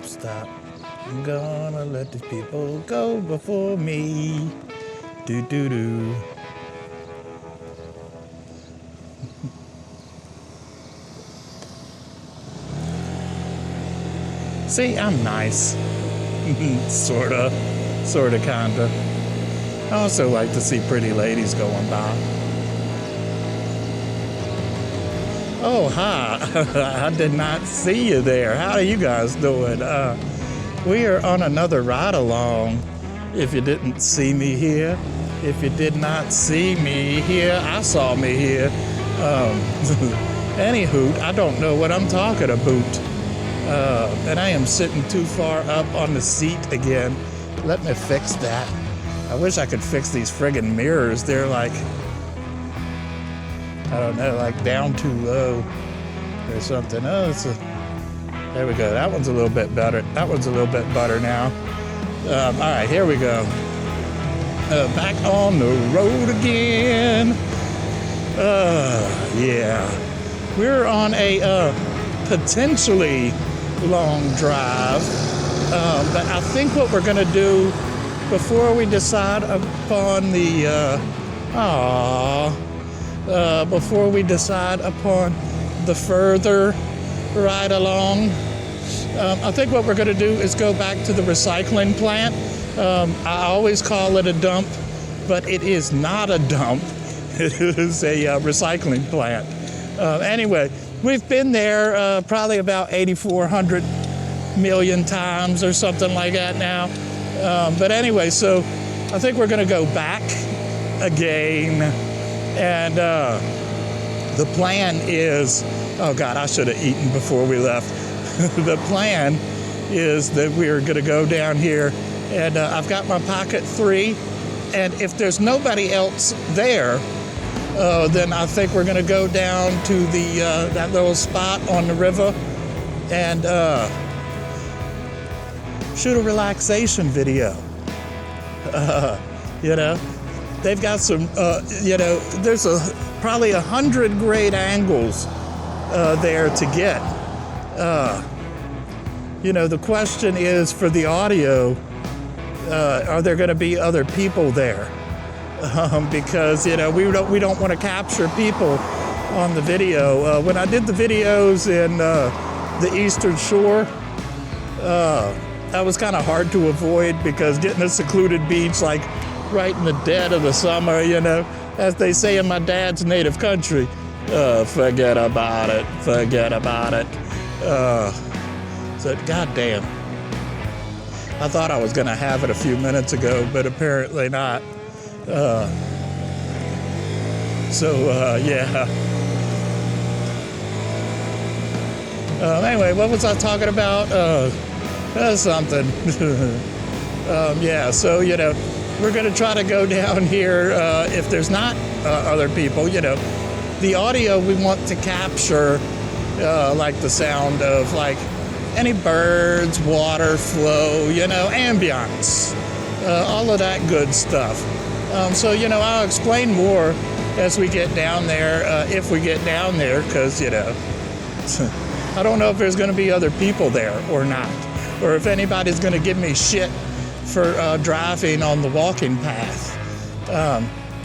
stop. I'm gonna let these people go before me. Do. See, I'm nice. Sorta, kinda. I also like to see pretty ladies going by. Oh, hi. I did not see you there. How are you guys doing? We are on another ride along. If you didn't see me here, if you did not see me here, I saw me here. Anywho, I don't know what I'm talking about. And I am sitting too far up on the seat again. Let me fix that. I wish I could fix these friggin' mirrors. They're like, I don't know, like down too low or something. Oh, there we go. That one's a little bit better. That one's a little bit better now. All right, here we go. Back on the road again. Yeah. We're on a potentially long drive. But I think what we're going to do before we decide upon before we decide upon the further ride along, I think what we're going to do is go back to the recycling plant. I always call it a dump, but it is not a dump. It is a recycling plant. Anyway, we've been there probably about 8,400 million times or something like that now. But anyway, so I think we're going to go back again. And the plan is, oh God, I should have eaten before we left. The plan is that we're going to go down here, and I've got my pocket 3. And if there's nobody else there, then I think we're going to go down to the that little spot on the river and shoot a relaxation video. They've got some, there's probably 100 great angles there to get. The question is for the audio, are there going to be other people there? Because, we don't want to capture people on the video. When I did the videos in the Eastern Shore, that was kind of hard to avoid because getting a secluded beach, like right in the dead of the summer, as they say in my dad's native country, forget about it. So, goddamn. I thought I was going to have it a few minutes ago, but apparently not. Yeah. Anyway, what was I talking about? Something. Yeah, so, we're going to try to go down here if there's not other people, The audio we want to capture, like the sound of, like, any birds, water flow, ambiance, all of that good stuff. So, I'll explain more as we get down there, if we get down there, because, I don't know if there's going to be other people there or not, or if anybody's going to give me shit for driving on the walking path.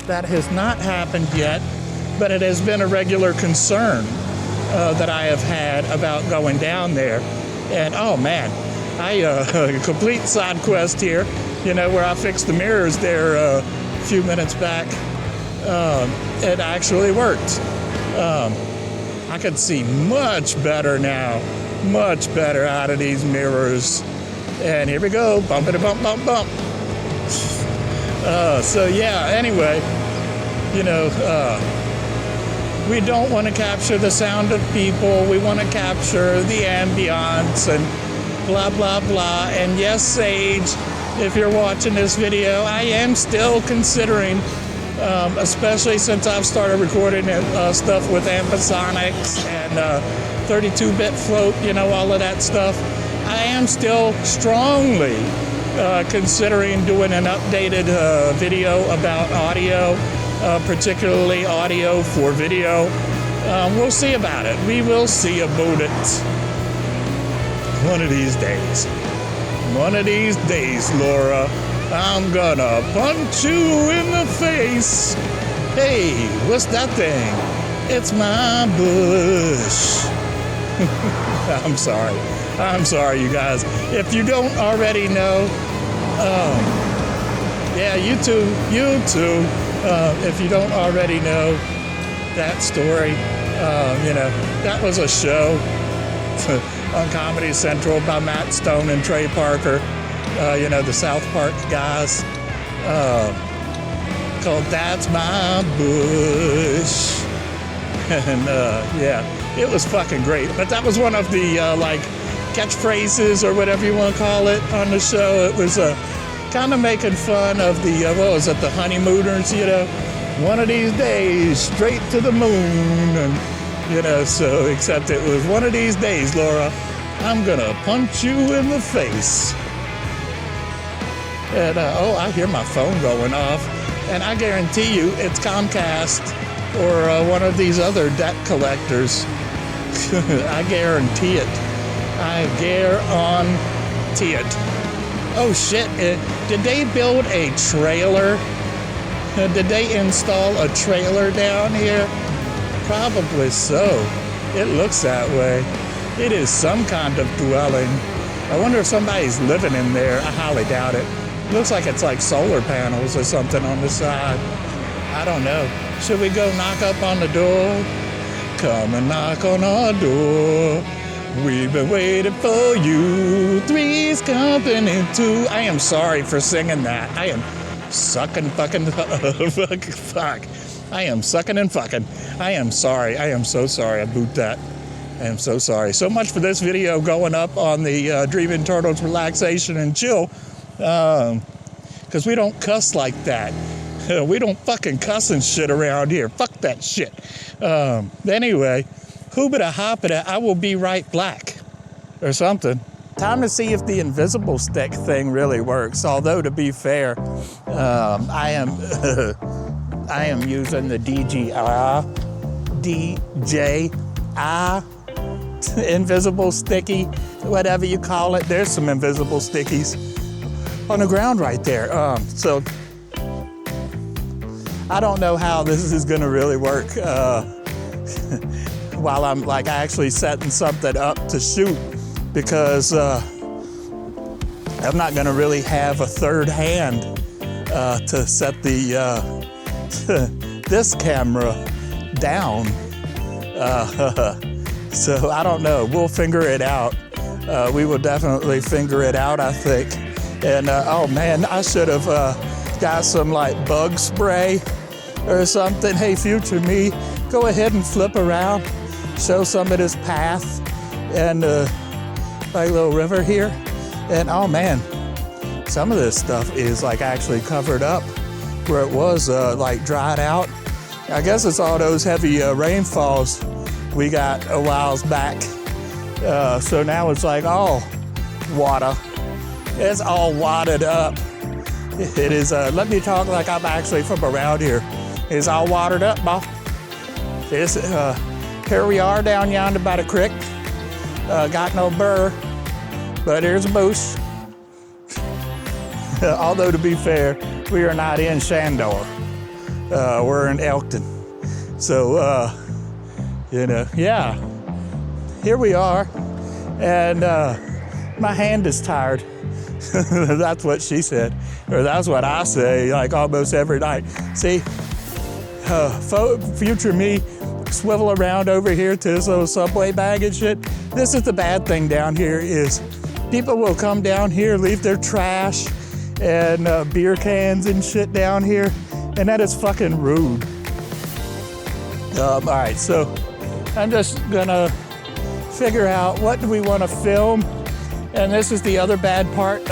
That has not happened yet, but it has been a regular concern that I have had about going down there. And, oh, man, complete side quest here, where I fixed the mirrors there a few minutes back. It actually worked. I can see much better now, much better out of these mirrors. And here we go, bumpity-bump, bump, bump. So, yeah, anyway, we don't want to capture the sound of people. We want to capture the ambiance and blah, blah, blah. And yes, Sage, if you're watching this video, I am still considering, especially since I've started recording stuff with ambisonics and 32-bit float, all of that stuff. I am still strongly considering doing an updated video about audio, particularly audio for video. We'll see about it. We will see about it. One of these days. One of these days, Laura, I'm gonna punch you in the face. Hey, what's that thing? It's my bush. I'm sorry, you guys. If you don't already know, yeah, you too. If you don't already know that story, that was a show on Comedy Central by Matt Stone and Trey Parker, the South Park guys, called That's My Bush. And it was fucking great. But that was one of the catchphrases or whatever you want to call it on the show. It was kind of making fun of the honeymooners, one of these days straight to the moon, and so except it was one of these days, Laura, I'm gonna punch you in the face. And I hear my phone going off, and I guarantee you it's Comcast or one of these other debt collectors. I guarantee it. I guarantee it. Oh shit, did they build a trailer? Did they install a trailer down here? Probably so. It looks that way. It is some kind of dwelling. I wonder if somebody's living in there. I highly doubt it. Looks like it's like solar panels or something on the side. I don't know. Should we go knock up on the door? Come and knock on our door. We've been waiting for you. Three's company two. I am sorry for singing that. I am sucking fucking fuck. I am sucking and fucking. I am sorry. I am so sorry. I boot that. I am so sorry. So much for this video going up on the Dreaming Turtles Relaxation and Chill. Because we don't cuss like that. We don't fucking cuss and shit around here. Fuck that shit. Anyway, hoobada hoppada, I will be right black. Or something. Time to see if the invisible stick thing really works. Although, to be fair, I am using the DJI invisible sticky, whatever you call it. There's some invisible stickies on the ground right there. So I don't know how this is gonna really work while I'm actually setting something up to shoot, because I'm not gonna really have a third hand to set the this camera down. So I don't know. We'll figure it out. We will definitely figure it out, I think. And oh man, I should have got some bug spray or something. Hey, future me, go ahead and flip around, show some of this path and little river here. And oh man, some of this stuff is actually covered up where it was dried out. I guess it's all those heavy rainfalls we got a whiles back. So now it's all water. It's all watered up. It is, let me talk like I'm actually from around here. It's all watered up, boss. It's, here we are down yonder by the creek. Got no burr, but here's a bush. Although to be fair, we are not in Shandor. We're in Elkton. So, yeah, here we are. And my hand is tired. That's what she said, or that's what I say, almost every night. See, future me swivel around over here to this little subway bag and shit. This is the bad thing down here is people will come down here, leave their trash and beer cans and shit down here, and that is fucking rude. All right, so I'm just gonna figure out what do we want to film. And this is the other bad part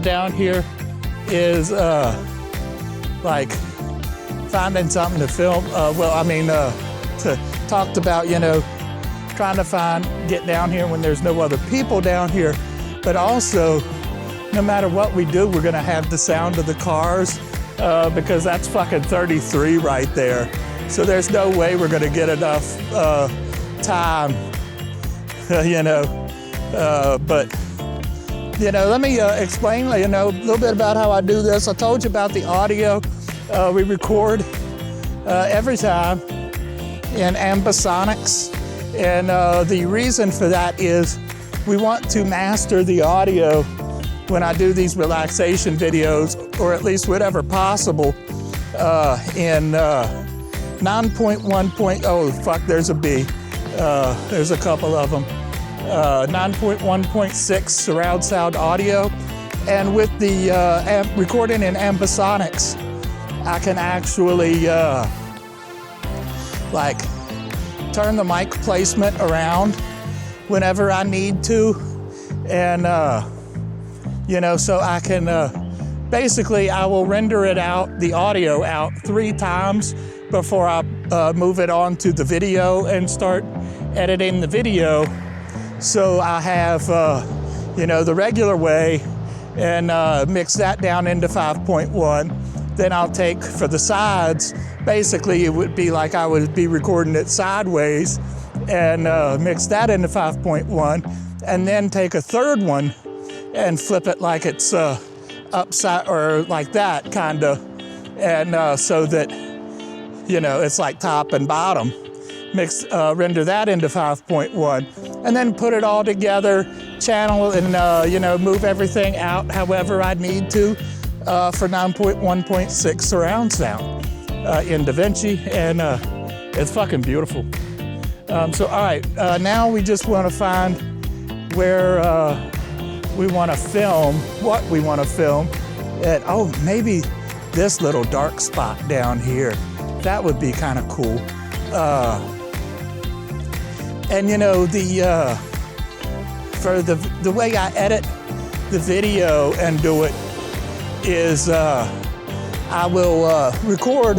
down here is finding something to film. Talked about, trying to get down here when there's no other people down here. But also, no matter what we do, we're gonna have the sound of the cars because that's fucking 33 right there. So there's no way we're gonna get enough time, But let me explain, a little bit about how I do this. I told you about the audio. We record every time in ambisonics, and the reason for that is we want to master the audio when I do these relaxation videos, or at least whatever possible, in 9.1. Oh fuck, there's a B. There's a couple of them. 9.1.6 surround sound audio, and with the recording in ambisonics, I can actually turn the mic placement around whenever I need to, and so I can basically I will render it out, the audio out 3 times before I move it on to the video and start editing the video. So I have, the regular way, and mix that down into 5.1. Then I'll take, for the sides, basically it would be like I would be recording it sideways, and mix that into 5.1, and then take a third one and flip it like it's upside, or like that, kind of, and so that, it's like top and bottom. Render that into 5.1, and then put it all together, channel, and move everything out however I need to for 9.1.6 surround sound in DaVinci, and it's fucking beautiful. So all right, now we just want to find where we want to film, what we want to film, and maybe this little dark spot down here, that would be kind of cool. And for the way I edit the video and do it is I will record,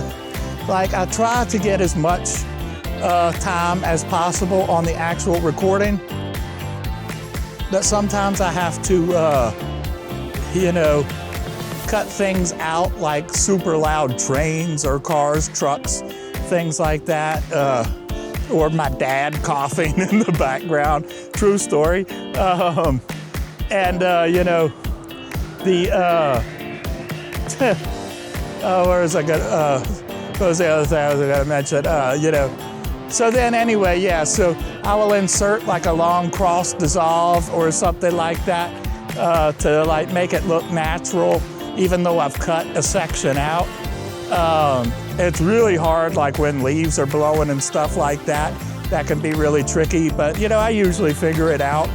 I try to get as much time as possible on the actual recording, but sometimes I have to cut things out, like super loud trains or cars, trucks, things like that, or my dad coughing in the background. True story. Where was I going? What was the other thing I was going to mention? So then anyway, yeah, so I will insert like a long cross dissolve or something like that to make it look natural, even though I've cut a section out. It's really hard, like when leaves are blowing and stuff like that. That can be really tricky, but I usually figure it out.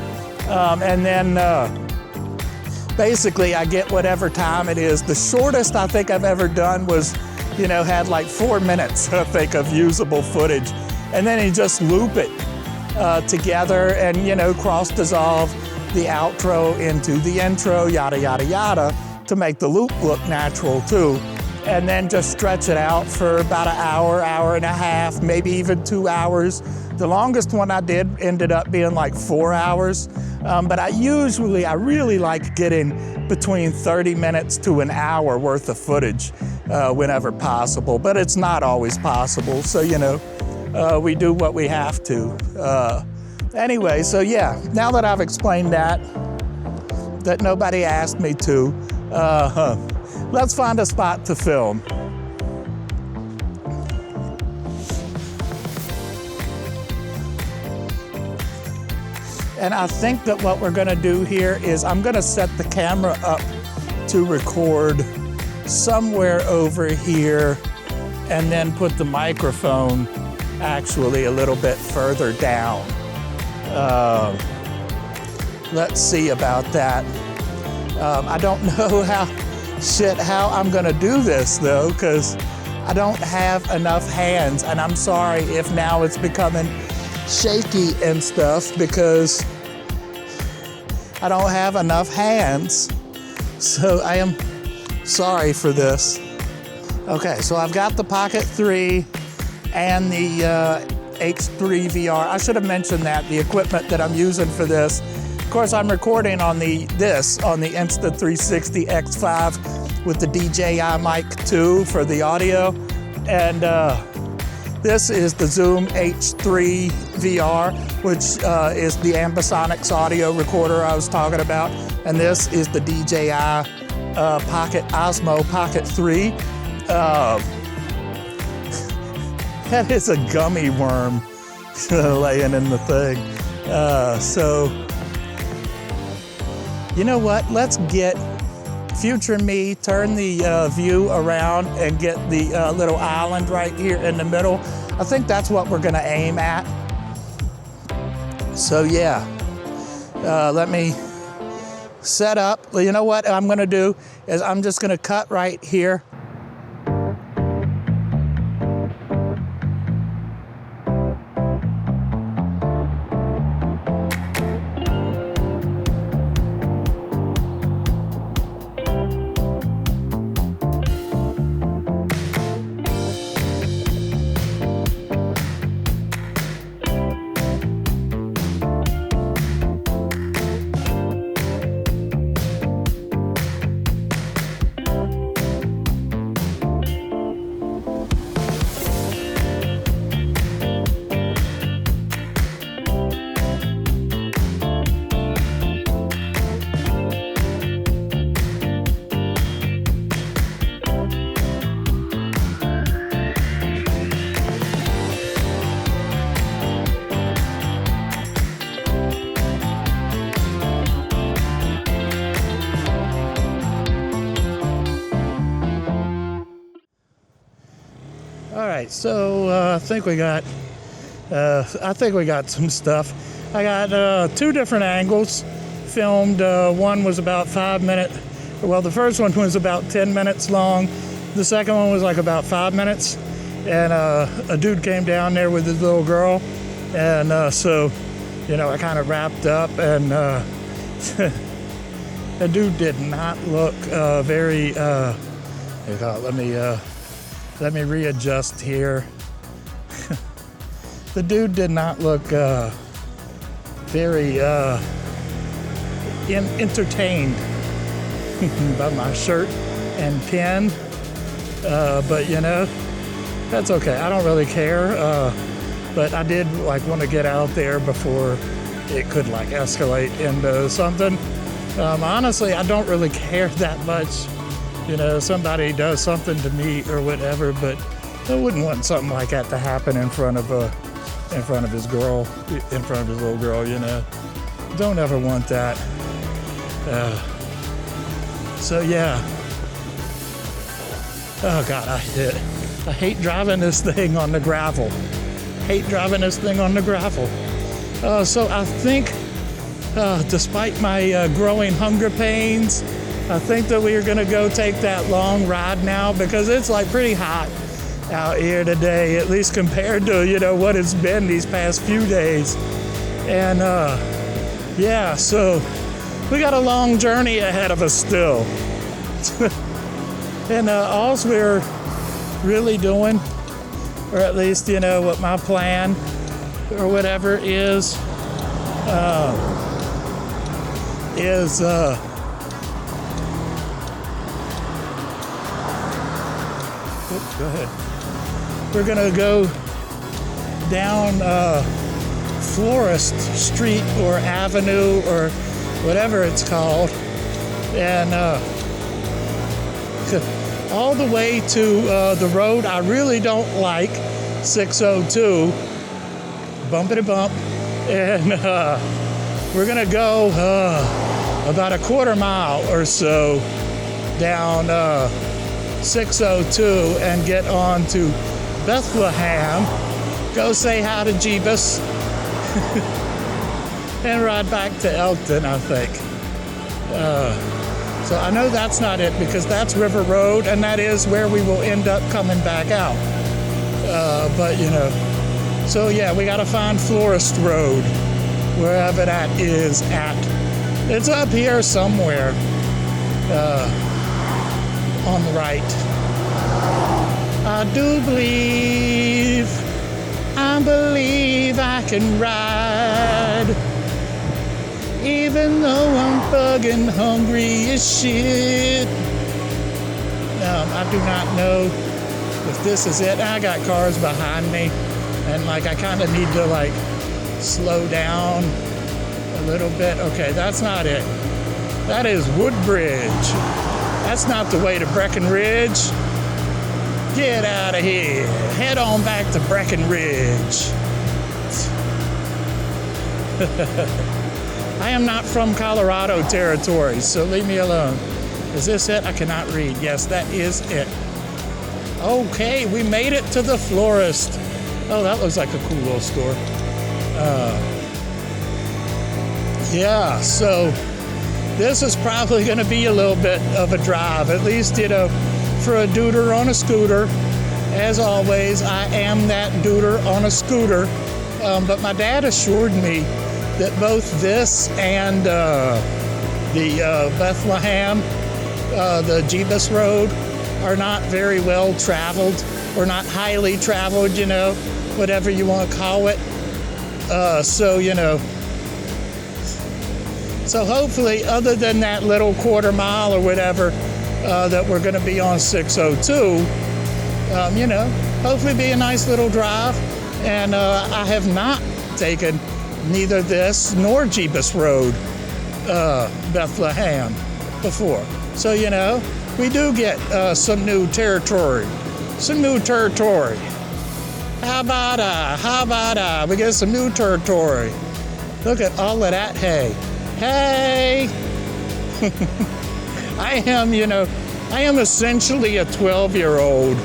And then basically I get whatever time it is. The shortest I think I've ever done was, had like 4 minutes, I think, of usable footage. And then you just loop it together and, cross dissolve the outro into the intro, yada, yada, yada, to make the loop look natural too. And then just stretch it out for about an hour, hour and a half, maybe even 2 hours. The longest one I did ended up being like 4 hours. But I really like getting between 30 minutes to an hour worth of footage whenever possible, but it's not always possible. So, we do what we have to. Anyway, so yeah, now that I've explained that nobody asked me to, let's find a spot to film. And I think that what we're gonna do here is I'm gonna set the camera up to record somewhere over here, and then put the microphone actually a little bit further down. Let's see about that. I don't know how I'm gonna do this though, because I don't have enough hands, and I'm sorry if now it's becoming shaky and stuff because I don't have enough hands. So I am sorry for this. Okay, so I've got the Pocket 3 and the H3 VR. I should have mentioned that, the equipment that I'm using for this. Of course, I'm recording on the Insta360 X5 with the DJI Mic 2 for the audio. And This is the Zoom H3 VR, which is the Ambisonics audio recorder I was talking about. And this is the DJI Osmo Pocket 3. That is a gummy worm laying in the thing. So, you know what? Let's get future me, turn the view around and get the little island right here in the middle. I think that's what we're gonna aim at. So yeah, let me set up. You know what I'm gonna do is I'm just gonna cut right here. All right, so I think we got some stuff. I got 2 different angles filmed. One was about 5 minutes. Well, the first one was about 10 minutes long. The second one was like about 5 minutes. And a dude came down there with his little girl. And so, you know, I kind of wrapped up, and the dude did not look very, let me readjust here. The dude did not look very entertained by my shirt and pin. But you know, that's okay. I don't really care. But I did want to get out there before it could escalate into something. Honestly, I don't really care that much. You know, somebody does something to me or whatever, but I wouldn't want something like that to happen in front of his girl, in front of his little girl. You know, don't ever want that. So yeah. Oh God, I hate driving this thing on the gravel. So I think, despite my growing hunger pains, I think that we are going to go take that long ride now, because it's pretty hot out here today, at least compared to, you know, what it's been these past few days. And yeah, so we got a long journey ahead of us still. And all we're really doing, or at least, you know, what my plan or whatever is go ahead. We're gonna go down Florist Street or Avenue or whatever it's called, and all the way to the road I really don't like, 602, bumpity bump, and we're gonna go about a quarter mile or so down 602 and get on to Bethlehem, go say hi to Jebus, and ride back to Elkton, I think. So I know that's not it, because that's River Road, and that is where we will end up coming back out. But you know, so yeah, we gotta find Florist Road, wherever that is at. It's up here somewhere. On the right. I do believe I can ride, even though I'm fucking hungry as shit. I do not know if this is it. I got cars behind me, and like I kind of need to like slow down a little bit. Okay, that's not it. That is Woodbridge. That's not the way to Breckenridge. Get out of here. Head on back to Breckenridge. I am not from Colorado territory, so leave me alone. Is this it? I cannot read. Yes, that is it. Okay, we made it to the florist. Oh, that looks like a cool little store. Yeah, so this is probably going to be a little bit of a drive, at least, you know, for a duder on a scooter. As always, I am that duder on a scooter. But my dad assured me that both this and the Bethlehem, the Jebus Road, are not very well traveled, or not highly traveled, you know, whatever you want to call it. So, you know, so hopefully, other than that little quarter mile or whatever that we're going to be on 602, you know, hopefully be a nice little drive. And I have not taken neither this nor Jebus Road, Bethlehem, before. So, you know, we do get some new territory. Some new territory. How about we get some new territory. Look at all of that hay. Hey! I am essentially a 12-year-old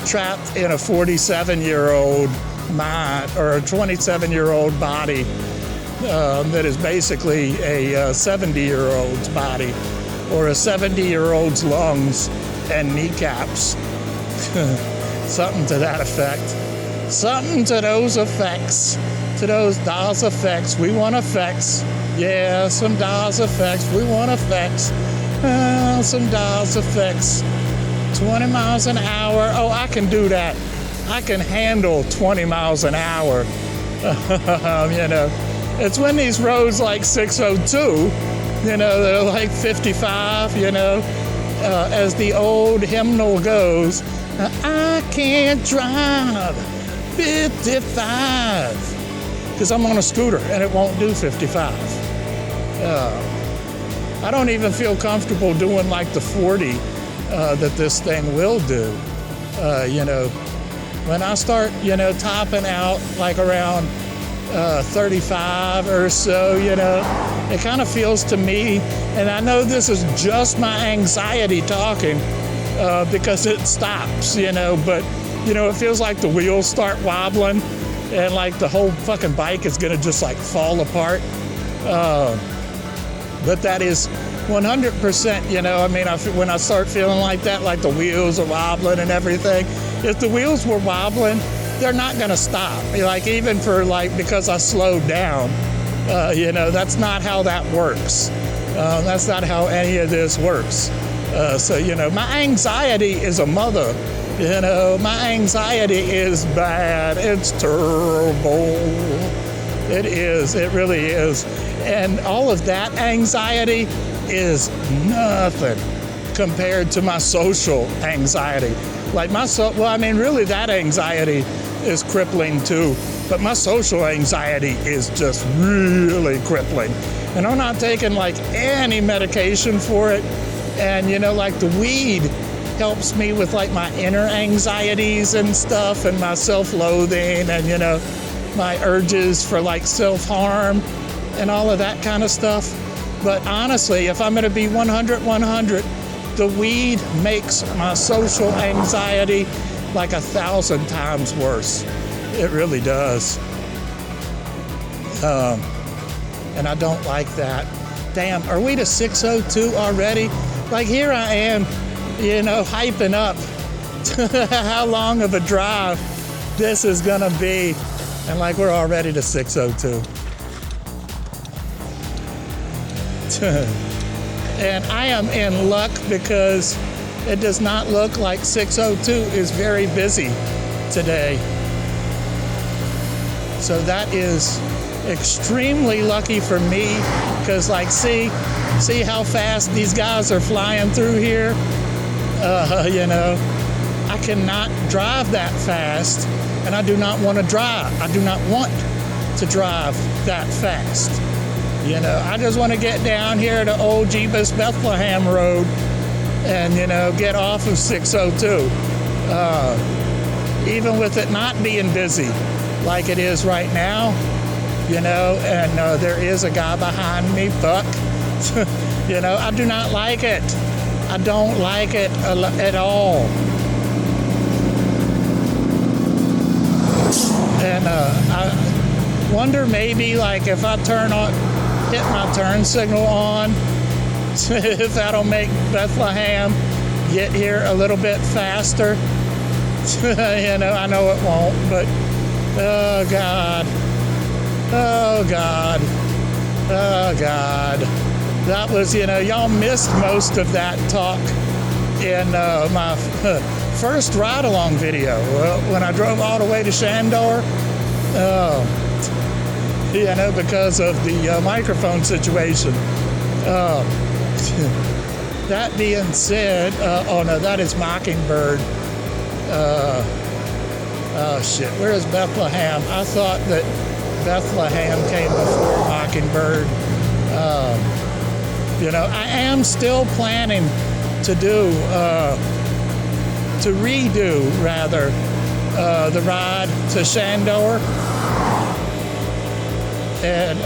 trapped in a 47-year-old mind, or a 27-year-old body that is basically a 70-year-old's body, or a 70-year-old's lungs and kneecaps. Something to that effect. Something to those effects. To those DOS effects. We want effects. Yeah, some DOS effects. We want effects. Some DOS effects. 20 miles an hour. Oh, I can do that. I can handle 20 miles an hour. You know, it's when these roads like 602, you know, they're like 55, you know, as the old hymnal goes, I can't drive 55 because I'm on a scooter and it won't do 55. I don't even feel comfortable doing like the 40 that this thing will do. You know, when I start, you know, topping out like around 35 or so, you know, it kind of feels to me, and I know this is just my anxiety talking, because it stops, you know, but, you know, it feels like the wheels start wobbling and like the whole fucking bike is gonna just like fall apart. But that is 100%, you know, I mean, when I start feeling like that, like the wheels are wobbling and everything, if the wheels were wobbling, they're not going to stop. Like, even for, like, because I slowed down, you know, that's not how that works. That's not how any of this works. So, you know, my anxiety is a mother. You know, my anxiety is bad. It's terrible. It is. It really is. And all of that anxiety is nothing compared to my social anxiety. Like really that anxiety is crippling too, but my social anxiety is just really crippling. And I'm not taking like any medication for it. And you know, like the weed helps me with like my inner anxieties and stuff, and my self-loathing, and you know, my urges for like self-harm and all of that kind of stuff. But honestly, if I'm gonna be 100, the weed makes my social anxiety like 1,000 times worse. It really does. And I don't like that. Damn, are we to 602 already? Like, here I am, you know, hyping up how long of a drive this is gonna be. And like, we're already to 602. And I am in luck because it does not look like 602 is very busy today. So that is extremely lucky for me, because like, see how fast these guys are flying through here? You know, I cannot drive that fast, and I do not want to drive. I do not want to drive that fast. You know, I just want to get down here to old Jebus Bethlehem Road and, you know, get off of 602. Even with it not being busy like it is right now, you know, and there is a guy behind me, fuck. You know, I do not like it. I don't like it at all. And I wonder maybe like if I hit my turn signal on, if that'll make Bethlehem get here a little bit faster. You know, I know it won't, but oh God. Oh God. Oh God. That was, you know, y'all missed most of that talk in my first ride-along video. When I drove all the way to Shandor, you know, because of the microphone situation. That being said, oh no, that is Mockingbird. Oh shit, where is Bethlehem? I thought that Bethlehem came before Mockingbird. You know, I am still planning to redo the ride to Shandor. And,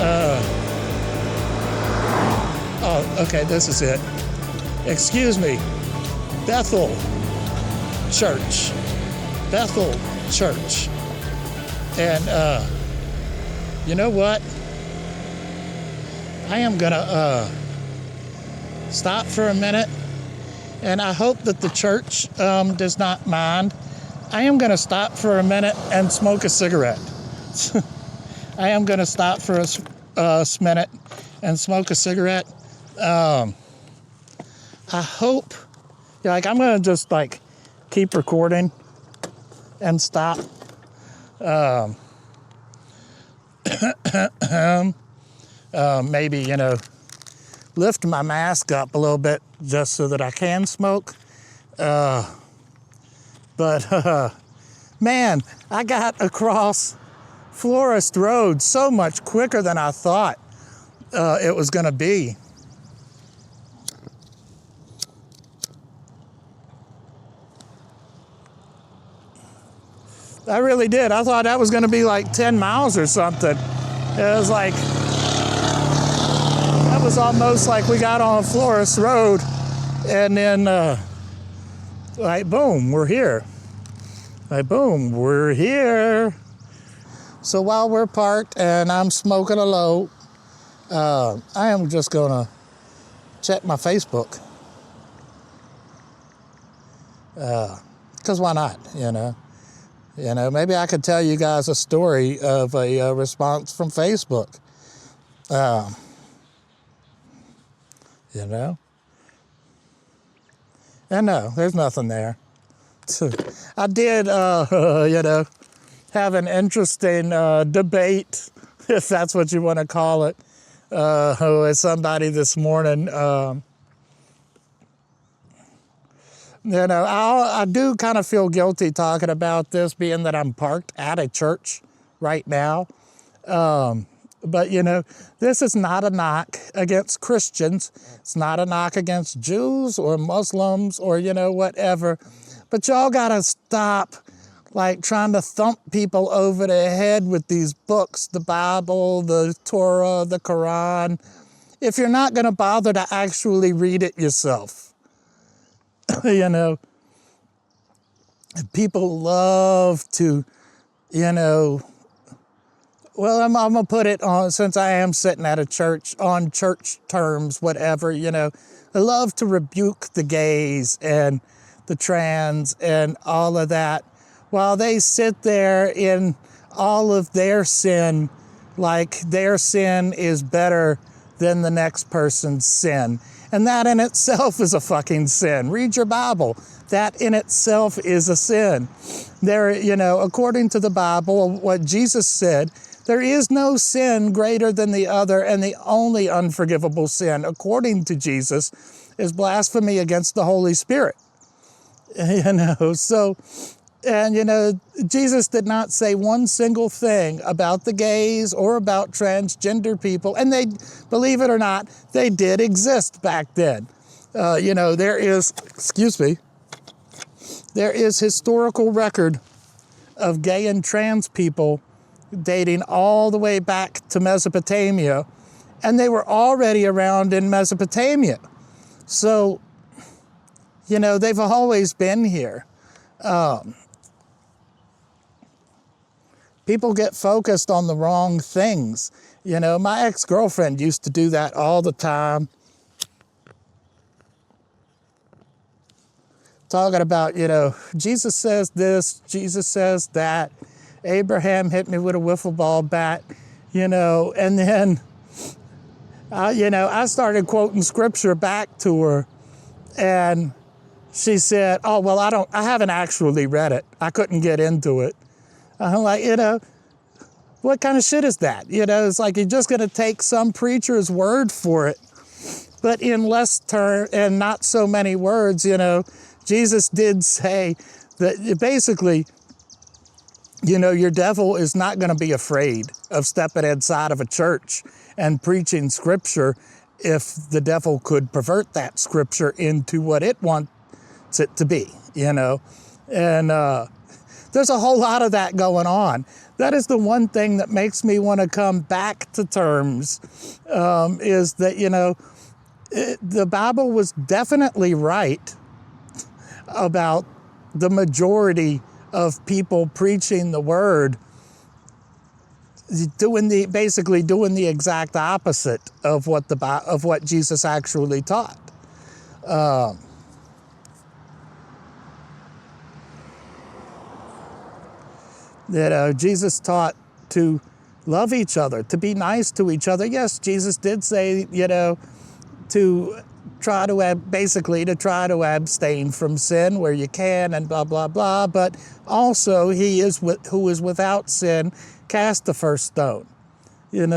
oh, okay, this is it. Excuse me. Bethel Church. Bethel Church. And, you know what? I am gonna, stop for a minute, and I hope that the church does not mind. I am going to stop for a minute and smoke a cigarette. I am going to stop for a minute and smoke a cigarette. I hope, like, I'm going to just, like, keep recording and stop. Maybe, you know, lift my mask up a little bit just so that I can smoke. But man, I got across Florist Road so much quicker than I thought it was going to be. I really did. I thought that was going to be like 10 miles or something. It was like, that was almost like we got on Florist Road and then like boom, we're here. Like boom, we're here. So while we're parked and I'm smoking a load, I am just gonna check my Facebook. Cause why not, you know? You know, maybe I could tell you guys a story of a response from Facebook. You know? And no, there's nothing there. I did, you know, have an interesting debate, if that's what you want to call it, with somebody this morning. You know, I do kind of feel guilty talking about this, being that I'm parked at a church right now. But, you know, this is not a knock against Christians. It's not a knock against Jews or Muslims or, you know, whatever. But y'all got to stop, like, trying to thump people over the head with these books, the Bible, the Torah, the Quran, if you're not going to bother to actually read it yourself. You know, people love to, you know, well, I'm going to put it on, since I am sitting at a church, on church terms, whatever, you know, I love to rebuke the gays and the trans and all of that while they sit there in all of their sin, like their sin is better than the next person's sin. And that in itself is a fucking sin. Read your Bible. That in itself is a sin. There, you know, according to the Bible, what Jesus said, there is no sin greater than the other, and the only unforgivable sin, according to Jesus, is blasphemy against the Holy Spirit. So, and, Jesus did not say one single thing about the gays or about transgender people. And they, believe it or not, they did exist back then. There is historical record of gay and trans people dating all the way back to Mesopotamia, and they were already around in Mesopotamia. So, they've always been here. People get focused on the wrong things. My ex-girlfriend used to do that all the time. Talking about, Jesus says this, Jesus says that. Abraham hit me with a wiffle ball bat, and then, I started quoting scripture back to her, and she said, oh, well, I haven't actually read it. I couldn't get into it. I'm like, what kind of shit is that? It's like you're just going to take some preacher's word for it. But in less term and not so many words, Jesus did say that basically, your devil is not going to be afraid of stepping inside of a church and preaching scripture if the devil could pervert that scripture into what it wants it to be, And there's a whole lot of that going on. That is the one thing that makes me want to come back to terms, is that, the Bible was definitely right about the majority of people preaching the word basically doing the exact opposite of what Jesus actually taught. Jesus taught to love each other, to be nice to each other. Yes, Jesus did say, to try to abstain from sin where you can and blah, blah, blah. But also who is without sin, cast the first stone, it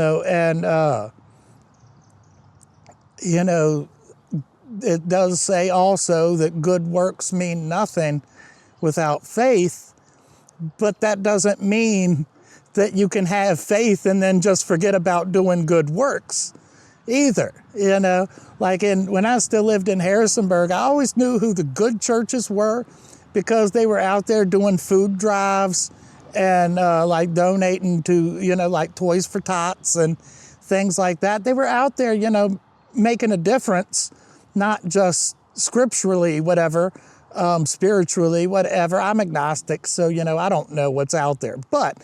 does say also that good works mean nothing without faith, but that doesn't mean that you can have faith and then just forget about doing good works either. When I still lived in Harrisonburg, I always knew who the good churches were because they were out there doing food drives and donating to, Toys for Tots and things like that. They were out there, making a difference, not just scripturally, whatever, spiritually, whatever. I'm agnostic, so, I don't know what's out there. But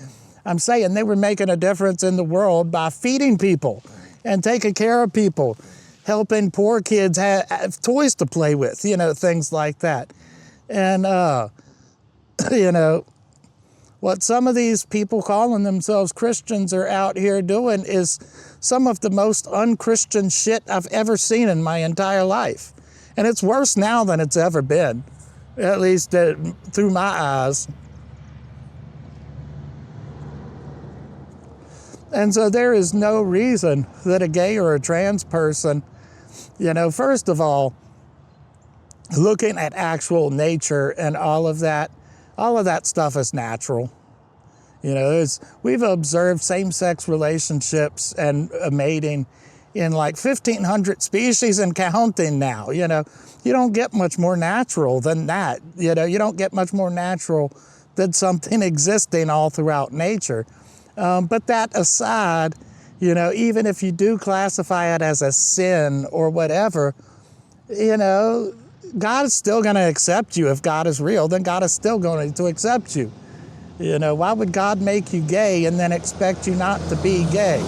I'm saying they were making a difference in the world by feeding people and taking care of people, helping poor kids have toys to play with, things like that. And, what some of these people calling themselves Christians are out here doing is some of the most unchristian shit I've ever seen in my entire life. And it's worse now than it's ever been, at least through my eyes. And so there is no reason that a gay or a trans person, first of all, looking at actual nature and all of that stuff is natural. We've observed same-sex relationships and mating in 1,500 species and counting now. You don't get much more natural than that. You don't get much more natural than something existing all throughout nature. But that aside, even if you do classify it as a sin or whatever, God is still going to accept you. If God is real, then God is still going to accept you. Why would God make you gay and then expect you not to be gay?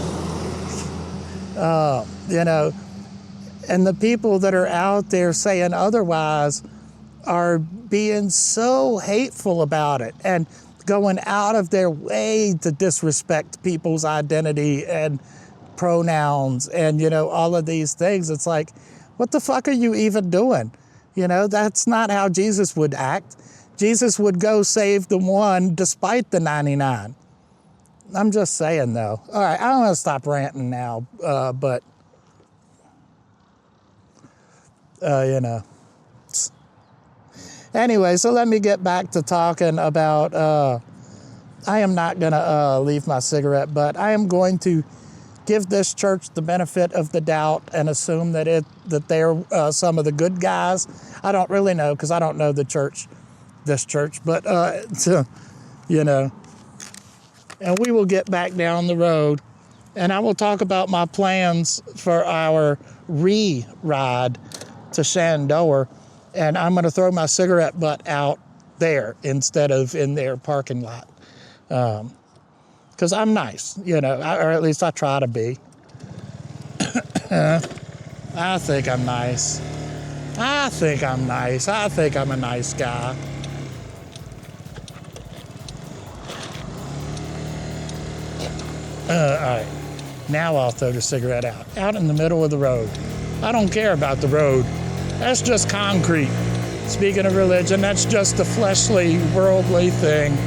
And the people that are out there saying otherwise are being so hateful about it and going out of their way to disrespect people's identity and pronouns and, all of these things. It's like, what the fuck are you even doing? That's not how Jesus would act. Jesus would go save the one despite the 99. I'm just saying, though. All right, I'm going to stop ranting now, but, Anyway, so let me get back to talking about, I am not going to leave my cigarette, but I am going to give this church the benefit of the doubt and assume that they're some of the good guys. I don't really know, because I don't know this church, but, and we will get back down the road, and I will talk about my plans for our ride to Shenandoah, and I'm going to throw my cigarette butt out there instead of in their parking lot, because I'm nice, or at least I try to be. I think I'm nice. I think I'm a nice guy. All right, now I'll throw the cigarette out in the middle of the road. I don't care about the road. That's just concrete. Speaking of religion, that's just a fleshly, worldly thing.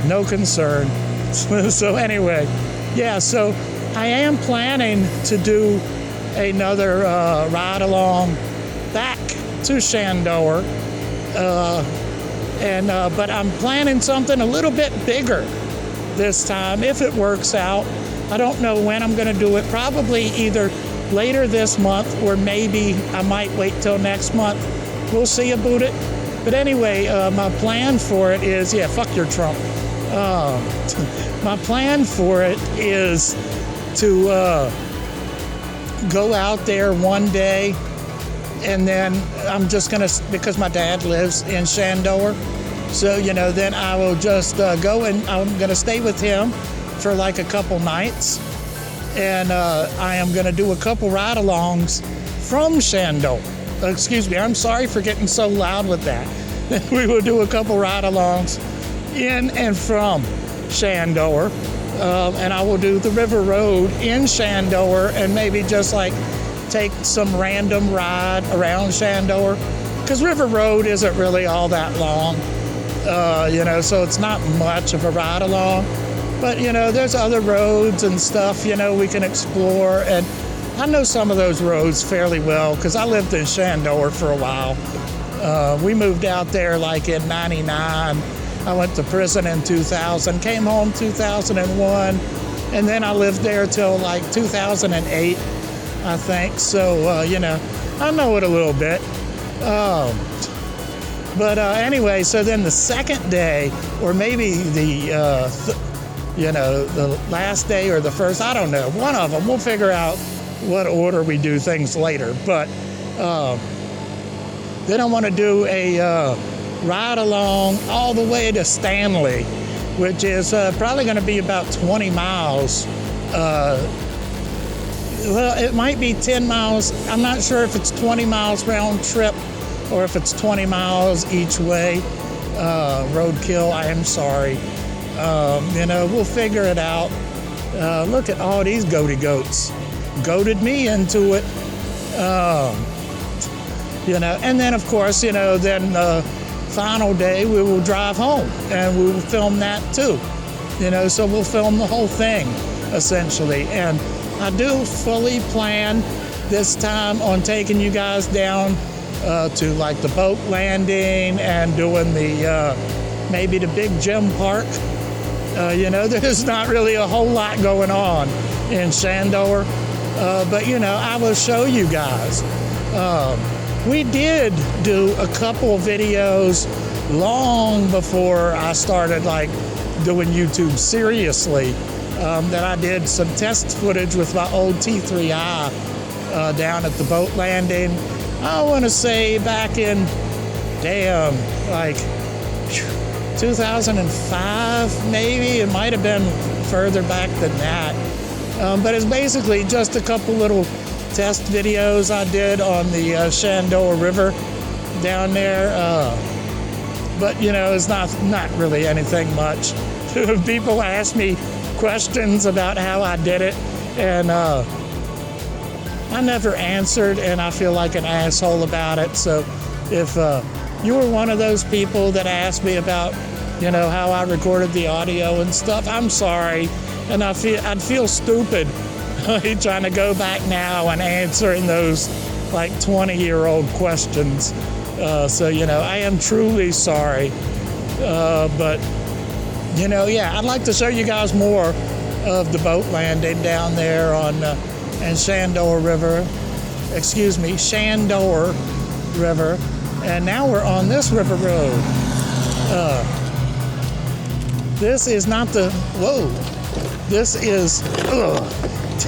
No concern. So anyway, so I am planning to do another ride along back to Shenandoah, but I'm planning something a little bit bigger this time, if it works out. I don't know when I'm going to do it. Probably either later this month, or maybe I might wait till next month. We'll see about it. But anyway, my plan for it is, fuck your Trump. My plan for it is to go out there one day, and then I'm just going to, because my dad lives in Shenandoah, so, then I will just go, and I'm going to stay with him for like a couple nights, and I am going to do a couple ride-alongs from Shenandoah. Excuse me, I'm sorry for getting so loud with that. We will do a couple ride-alongs in and from Shenandoah, and I will do the River Road in Shenandoah, and maybe just like take some random ride around Shenandoah, because River Road isn't really all that long, so it's not much of a ride-along. But, there's other roads and stuff, we can explore. And I know some of those roads fairly well, because I lived in Shenandoah for a while. We moved out there like in 99. I went to prison in 2000, came home 2001, and then I lived there till like 2008, I think. So, I know it a little bit. But anyway, so then the second day, or maybe the last day or the first, I don't know, one of them. We'll figure out what order we do things later. But then I want to do a ride along all the way to Stanley, which is probably going to be about 20 miles. Well, it might be 10 miles. I'm not sure if it's 20 miles round trip or if it's 20 miles each way. Roadkill, I am sorry. We'll figure it out. Look at all these goaty goats. Goated me into it. And then of course, then final day we will drive home and we will film that too. So we'll film the whole thing essentially. And I do fully plan this time on taking you guys down to like the boat landing and doing the maybe the big gym park. There's not really a whole lot going on in Shenandoah, but I will show you guys. We did do a couple videos long before I started like doing YouTube seriously. That I did some test footage with my old T3i down at the boat landing. I want to say back in, 2005 maybe. It might have been further back than that. But it's basically just a couple little test videos I did on the Shenandoah River down there. But it's not really anything much. People ask me questions about how I did it, and I never answered, and I feel like an asshole about it. So if you were one of those people that asked me about how I recorded the audio and stuff, I'm sorry, and I'd feel stupid trying to go back now and answering those like 20-year-old questions. So, I am truly sorry. But, I'd like to show you guys more of the boat landing down there on Shandor River. Shandor River. And now we're on this river road. This is not the... Whoa. This is...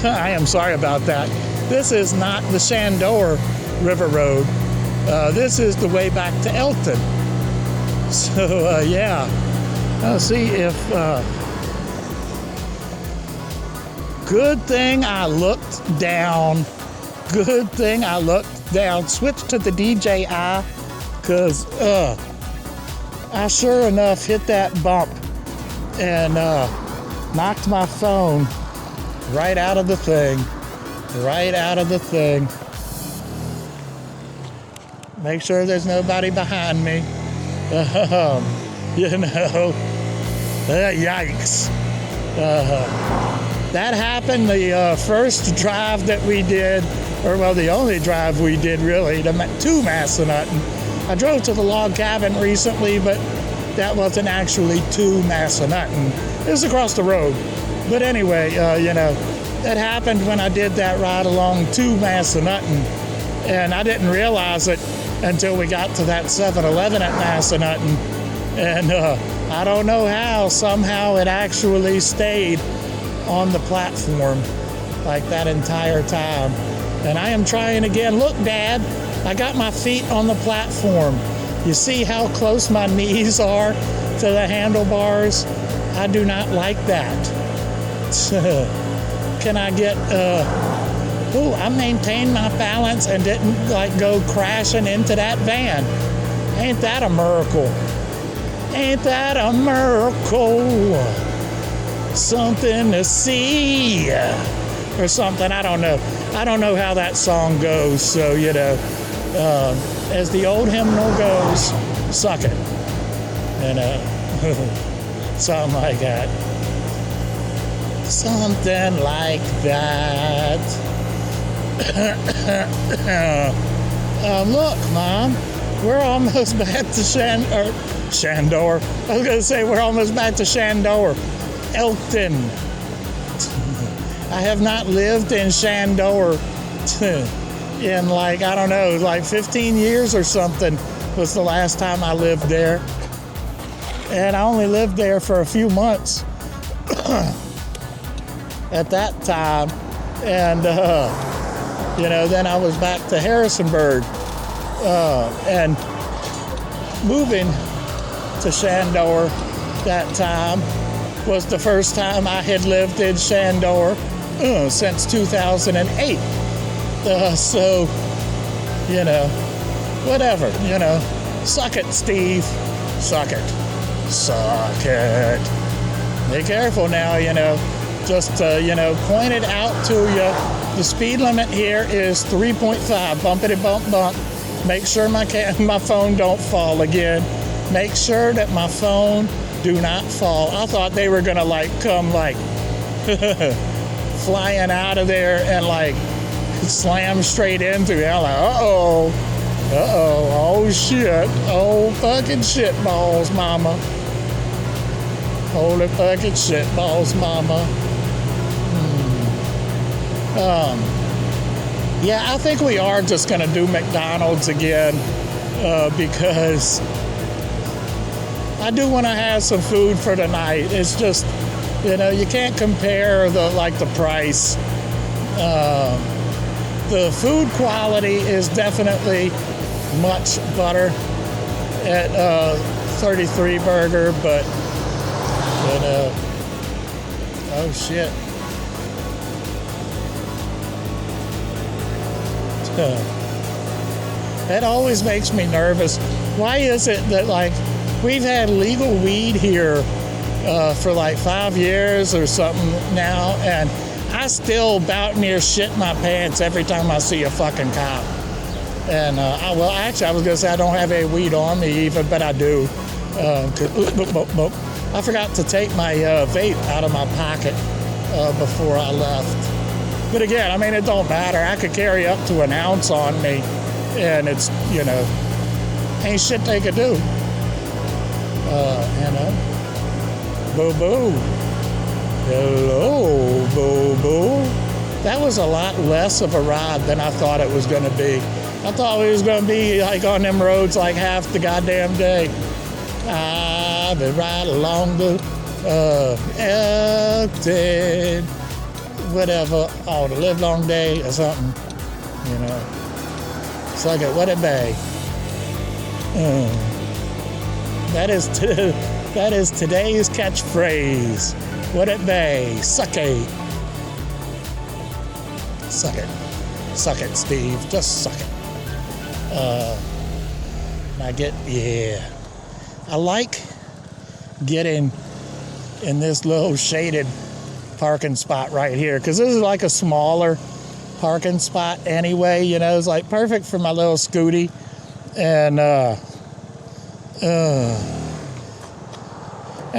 I am sorry about that. This is not the Shandor River Road. This is the way back to Elton. So, yeah. Let's see if... Good thing I looked down. Good thing I looked down. Switch to the DJI, because I sure enough hit that bump and knocked my phone right out of the thing. Right out of the thing. Make sure there's nobody behind me. Yikes. That happened the first drive that we did, the only drive we did really, to Massanutten. I drove to the log cabin recently, but that wasn't actually to Massanutten. It was across the road. But anyway, that happened when I did that ride along to Massanutten, and I didn't realize it until we got to that 7-Eleven at Massanutten, and I don't know how, somehow it actually stayed on the platform like that entire time. And I am trying again. Look, Dad, I got my feet on the platform. You see how close my knees are to the handlebars? I do not like that. Can I get, I maintained my balance and didn't go crashing into that van. Ain't that a miracle? Ain't that a miracle? Something to see or something. I don't know. I don't know how that song goes. So, as the old hymnal goes, suck it. Something like that. Something like that. Look, Mom, we're almost back to Shandor. I was going to say we're almost back to Shandor. Elkton. I have not lived in Shandor in 15 years or something was the last time I lived there. And I only lived there for a few months at that time. And, then I was back to Harrisonburg. And moving to Shandor that time was the first time I had lived in Shandor since 2008. So, whatever, suck it, Steve. Suck it. Suck it. Be careful now, just, point it out to you. The speed limit here is 3.5, bumpity bump bump. Make sure my phone don't fall again. Make sure that my phone do not fall. I thought they were gonna come flying out of there and slam straight into me. I'm like, oh shit, oh fucking shit balls, mama. Holy fucking shit balls, mama. Yeah, I think we are just gonna do McDonald's again because I do want to have some food for tonight. It's just, you can't compare the price. The food quality is definitely much better at 33 Burger, but oh shit. That always makes me nervous. Why is it that we've had legal weed here for 5 years or something now, and I still about near shit my pants every time I see a fucking cop. And I was gonna say I don't have any weed on me even, but I do. I forgot to take my vape out of my pocket before I left. But again, it don't matter. I could carry up to an ounce on me, and it's, Ain't shit they could do. Boo boo. Hello, boo boo. That was a lot less of a ride than I thought it was going to be. I thought we was going to be like on them roads like half the goddamn day. I've been riding along the Elton, whatever, the live long day or something, Suck it, what it be? That is today's catchphrase. What it be? Suck it. Suck it. Suck it, Steve. Just suck it. I like getting in this little shaded parking spot right here, because this is like a smaller parking spot anyway, it's like perfect for my little scooty, and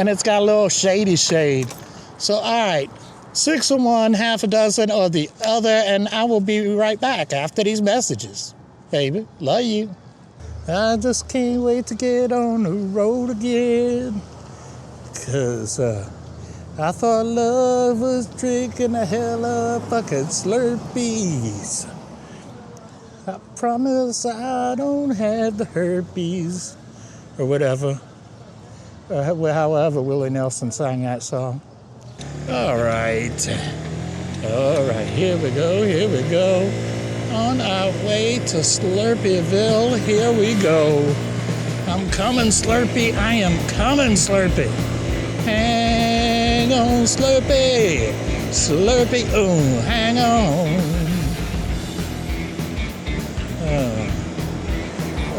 it's got a little shady shade. So all right, 6 of one, half a dozen of the other, and I will be right back after these messages. Baby, love you. I just can't wait to get on the road again, 'cause I thought love was drinking a hell of fucking Slurpees. I promise I don't have the herpes, or whatever. However Willie Nelson sang that song. All right, here we go. On our way to Slurpeeville, here we go. I'm coming, Slurpee, I am coming, Slurpee. Hang on, Slurpee, hang on.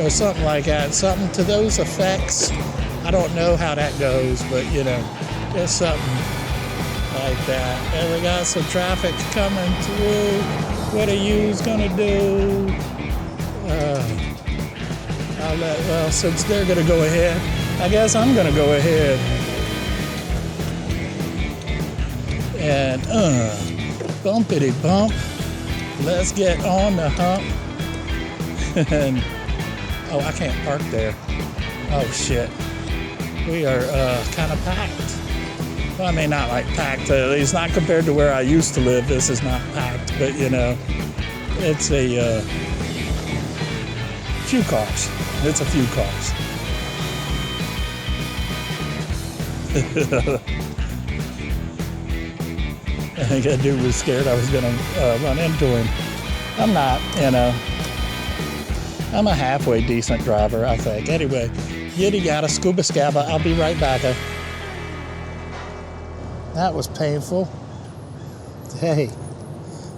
Or something like that, something to those effects. I don't know how that goes, but it's something like that. And we got some traffic coming through. What are you gonna do? Since they're gonna go ahead, I guess I'm gonna go ahead. And bumpity bump. Let's get on the hump. And I can't park there. Oh shit. We are kind of packed. Well, I mean, not like packed, at least not compared to where I used to live. This is not packed, but it's a few cars. It's a few cars. I think that dude was scared I was going to run into him. I'm not, I'm a halfway decent driver, I think. Anyway, yada yada, scuba scabba. I'll be right back. That was painful. Hey,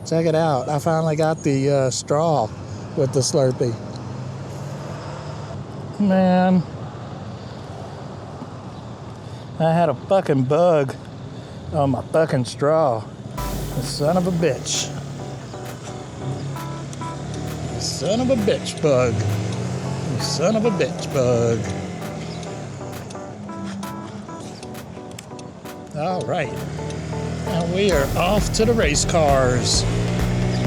check it out. I finally got the straw with the Slurpee. Man, I had a fucking bug on my fucking straw. The son of a bitch. Son of a bitch bug. Son of a bitch bug. All right. Now we are off to the race cars.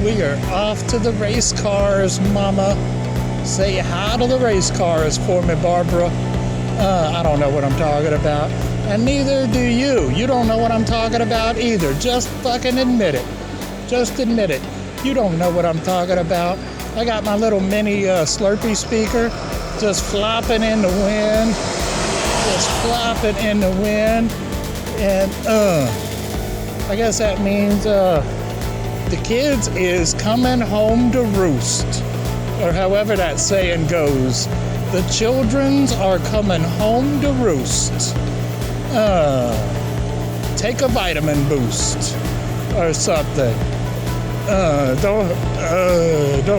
We are off to the race cars, mama. Say hi to the race cars for me, Barbara. I don't know what I'm talking about. And neither do you. You don't know what I'm talking about either. Just fucking admit it. Just admit it. You don't know what I'm talking about. I got my little mini Slurpee speaker just flopping in the wind. Just flopping in the wind. And I guess that means the kids is coming home to roost. Or however that saying goes. The childrens are coming home to roost. Take a vitamin boost or something. Don't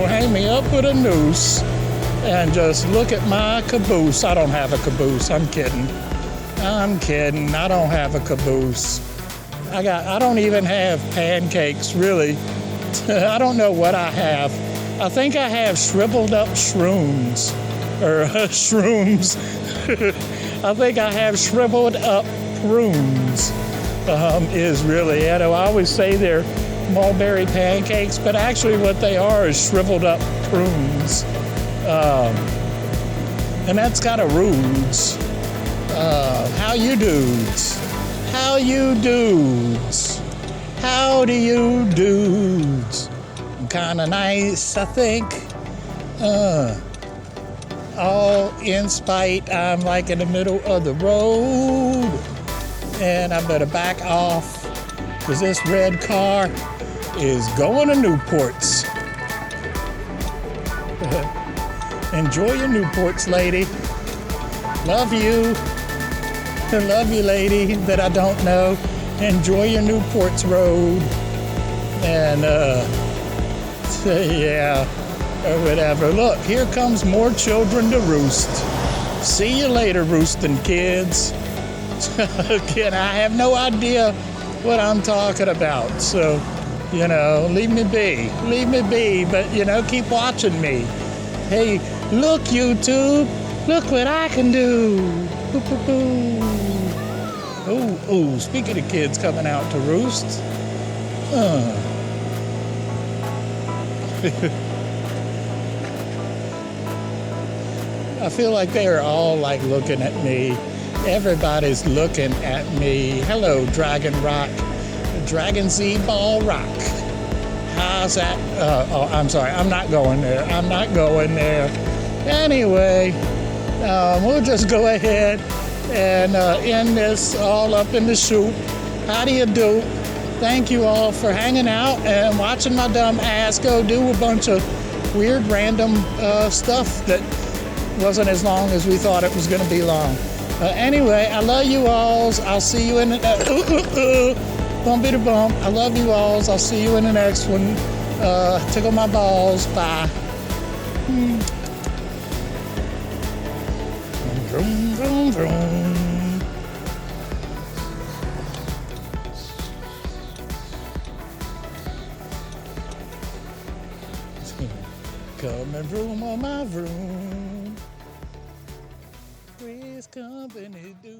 hang me up with a noose and just look at my caboose. I don't have a caboose. I'm kidding. I don't have a caboose. I don't even have pancakes, really. I don't know what I have. I think I have shriveled up shrooms. Or shrooms. I think I have shriveled up prunes. Is really it. I always say they're mulberry pancakes, but actually what they are is shriveled up prunes. and that's got a Roost. How you dudes? How you dudes? How do you dudes? I'm kinda nice, I think. All in spite, I'm like in the middle of the road, and I better back off, because this red car is going to Newports. Enjoy your Newports, lady. Love you. Love you, lady, that I don't know. Enjoy your Newports road. And, yeah, or whatever. Look, here comes more children to roost. See you later, roosting kids. Again, I have no idea what I'm talking about. So, leave me be. Leave me be, but, keep watching me. Hey, look, YouTube. Look what I can do. Boo, boo, boo. Oh, speaking of kids coming out to roost. I feel like they are all like looking at me. Everybody's looking at me. Hello, Dragon Rock. Dragon Z Ball Rock. How's that? I'm sorry. I'm not going there. I'm not going there. Anyway, we'll just go ahead and end this all up in the soup. How do you do? Thank you all for hanging out and watching my dumb ass go do a bunch of weird random stuff that wasn't as long as we thought it was going to be long. Anyway, I love you alls. I'll see you in the bumpy to bump. I love you alls. I'll see you in the next one. Tickle my balls. Bye. Vroom, vroom, vroom. Come and vroom on my vroom. Chris Company do.